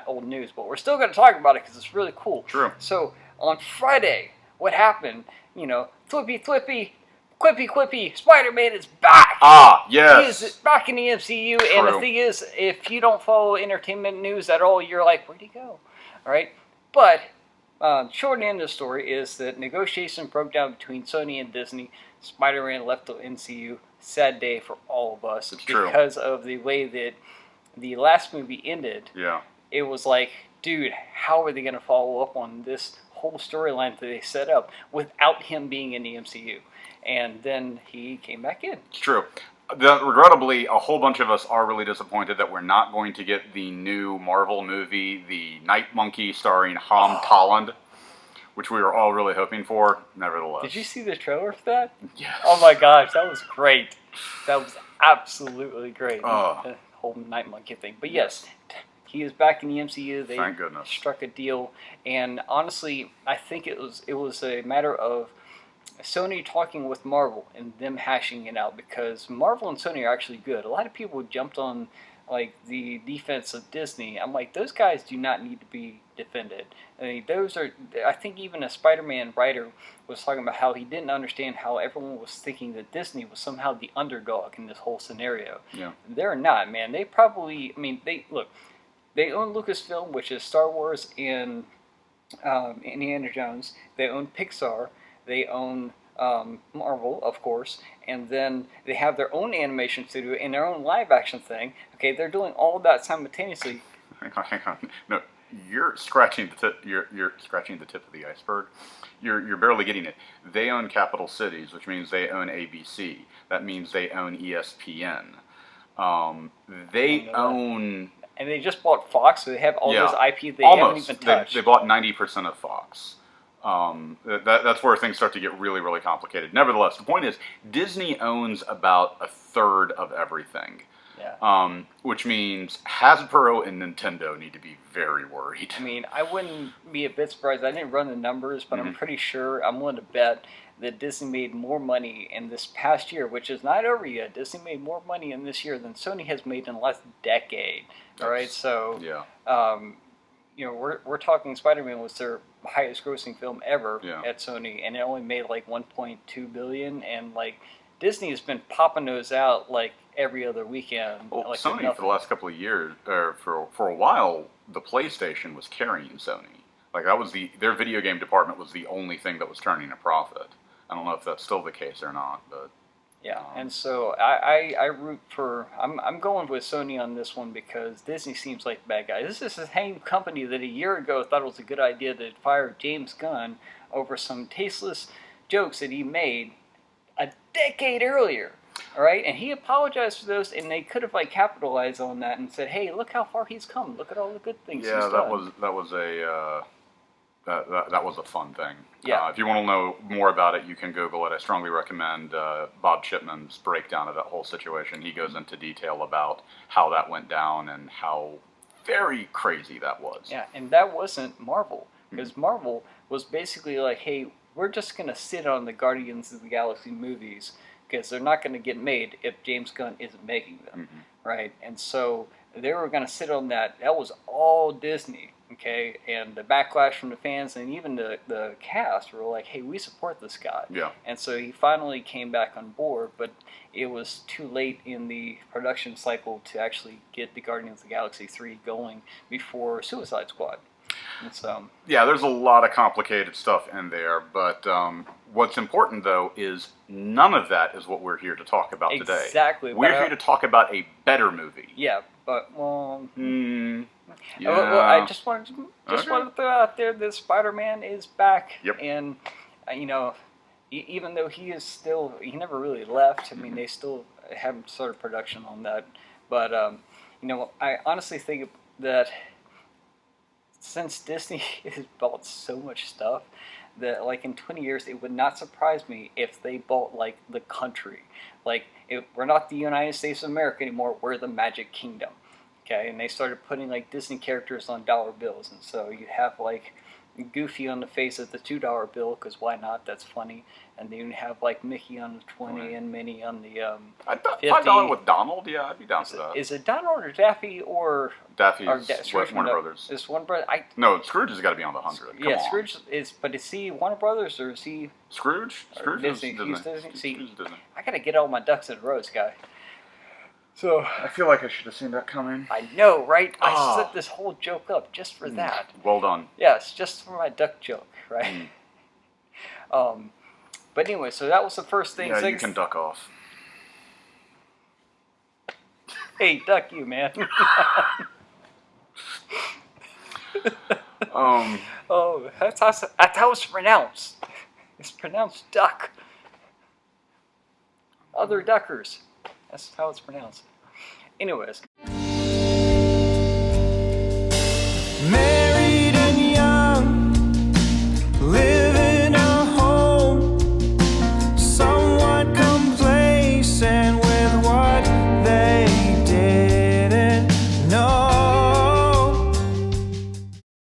that old news, but we're still going to talk about it because it's really cool. True. So on Friday, what happened? Quippy, Spider-Man is back! Ah, yes! He is back in the MCU, True. and the thing is, if you don't follow entertainment news at all, you're like, where'd he go? Alright? But, short end of the story is that negotiations broke down between Sony and Disney. Spider-Man left the MCU. Sad day for all of us. It's because of the way that the last movie ended. Yeah. It was like, dude, how are they going to follow up on this whole storyline that they set up without him being in the MCU? And then he came back in. It's true. Regrettably, a whole bunch of us are really disappointed that we're not going to get the new Marvel movie, The Night Monkey, starring Tom Holland, which we were all really hoping for, nevertheless. Did you see the trailer for that? Yes. Oh my gosh, that was great. That was absolutely great. The whole Night Monkey thing. But yes, he is back in the MCU. They Thank goodness. Struck a deal. And honestly, I think it was a matter of Sony talking with Marvel and them hashing it out, because Marvel and Sony are actually good. A lot of people jumped on like the defense of Disney. I'm like, those guys do not need to be defended. I mean, I think even a Spider-Man writer was talking about how he didn't understand how everyone was thinking that Disney was somehow the underdog in this whole scenario. Yeah. They're not, man. They probably, they own Lucasfilm, which is Star Wars and Indiana Jones. They own Pixar. They own Marvel, of course, and then they have their own animation studio and their own live-action thing. Okay, they're doing all of that simultaneously. Hang on. No, you're scratching the tip. You're scratching the tip of the iceberg. You're barely getting it. They own Capital Cities, which means they own ABC. That means they own ESPN. They own. And they just bought Fox, so they have all this IP they haven't even touched. They bought 90% of Fox. That's where things start to get really, really complicated. Nevertheless, the point is, Disney owns about a third of everything. Yeah. Which means Hasbro and Nintendo need to be very worried. I mean, I wouldn't be a bit surprised. I didn't run the numbers, but I'm pretty sure, I'm willing to bet that Disney made more money in this past year, which is not over yet. Disney made more money in this year than Sony has made in the last decade. All right, so yeah. We're talking Spider-Man was their highest grossing film ever Yeah. at Sony, and it only made like 1.2 billion, and like Disney has been popping those out like every other weekend. Well, like Sony for the last couple of years, or for a while, the PlayStation was carrying Sony. Like that was their video game department was the only thing that was turning a profit. I don't know if that's still the case or not, but yeah. And so I root for. I'm going with Sony on this one because Disney seems like a bad guy. This is the same company that a year ago thought it was a good idea to fire James Gunn over some tasteless jokes that he made a decade earlier. All right, and he apologized for those, and they could have like capitalized on that and said, "Hey, look how far he's come. Look at all the good things he's done." that was a fun thing. Yeah. If you want to know more about it, you can Google it. I strongly recommend Bob Chipman's breakdown of that whole situation. He goes into detail about how that went down and how very crazy that was. Yeah, and that wasn't Marvel, because Marvel was basically like, "Hey, we're just gonna sit on the Guardians of the Galaxy movies." Because they're not going to get made if James Gunn isn't making them, right? And so they were going to sit on that. That was all Disney, okay? And the backlash from the fans and even the cast were like, hey, we support this guy. Yeah. And so he finally came back on board, but it was too late in the production cycle to actually get the Guardians of the Galaxy 3 going before Suicide Squad. And so, yeah, there's a lot of complicated stuff in there, but what's important, though, is none of that is what we're here to talk about today. Exactly. We're here to talk about a better movie. Yeah, but, well... Yeah. Well, I just wanted to throw out there that Spider-Man is back. Yep. And, even though he never really left. I mean, they still haven't started production on that. But, I honestly think that since Disney has bought so much stuff, that like in 20 years it would not surprise me if they bought like the country. Like we're not the United States of America anymore, we're the Magic Kingdom. Okay, and they started putting like Disney characters on dollar bills, and so you have like Goofy on the face of the $2 bill, because why not? That's funny. And then you have like Mickey on the 20 and Minnie on the $5 with Donald? Yeah, I'd be down for that. Is it Donald or Daffy or Daffy's Scrooge Warner Brothers. Is Warner Brothers? No, Scrooge has got to be on the 100. Come on. Scrooge is, but is he Warner Brothers or is he Scrooge? Scrooge is Disney? Disney. He's Disney. See, Scrooge is Disney. I gotta get all my ducks in a row, guy. So I feel like I should have seen that coming. I know, right? I set this whole joke up just for that. Well done. Yes, just for my duck joke, right? But anyway, so that was the first thing. Yeah, you can duck off. Hey, duck you, man. Oh, that's how it's pronounced. It's pronounced duck. Other duckers. That's how it's pronounced. Anyways.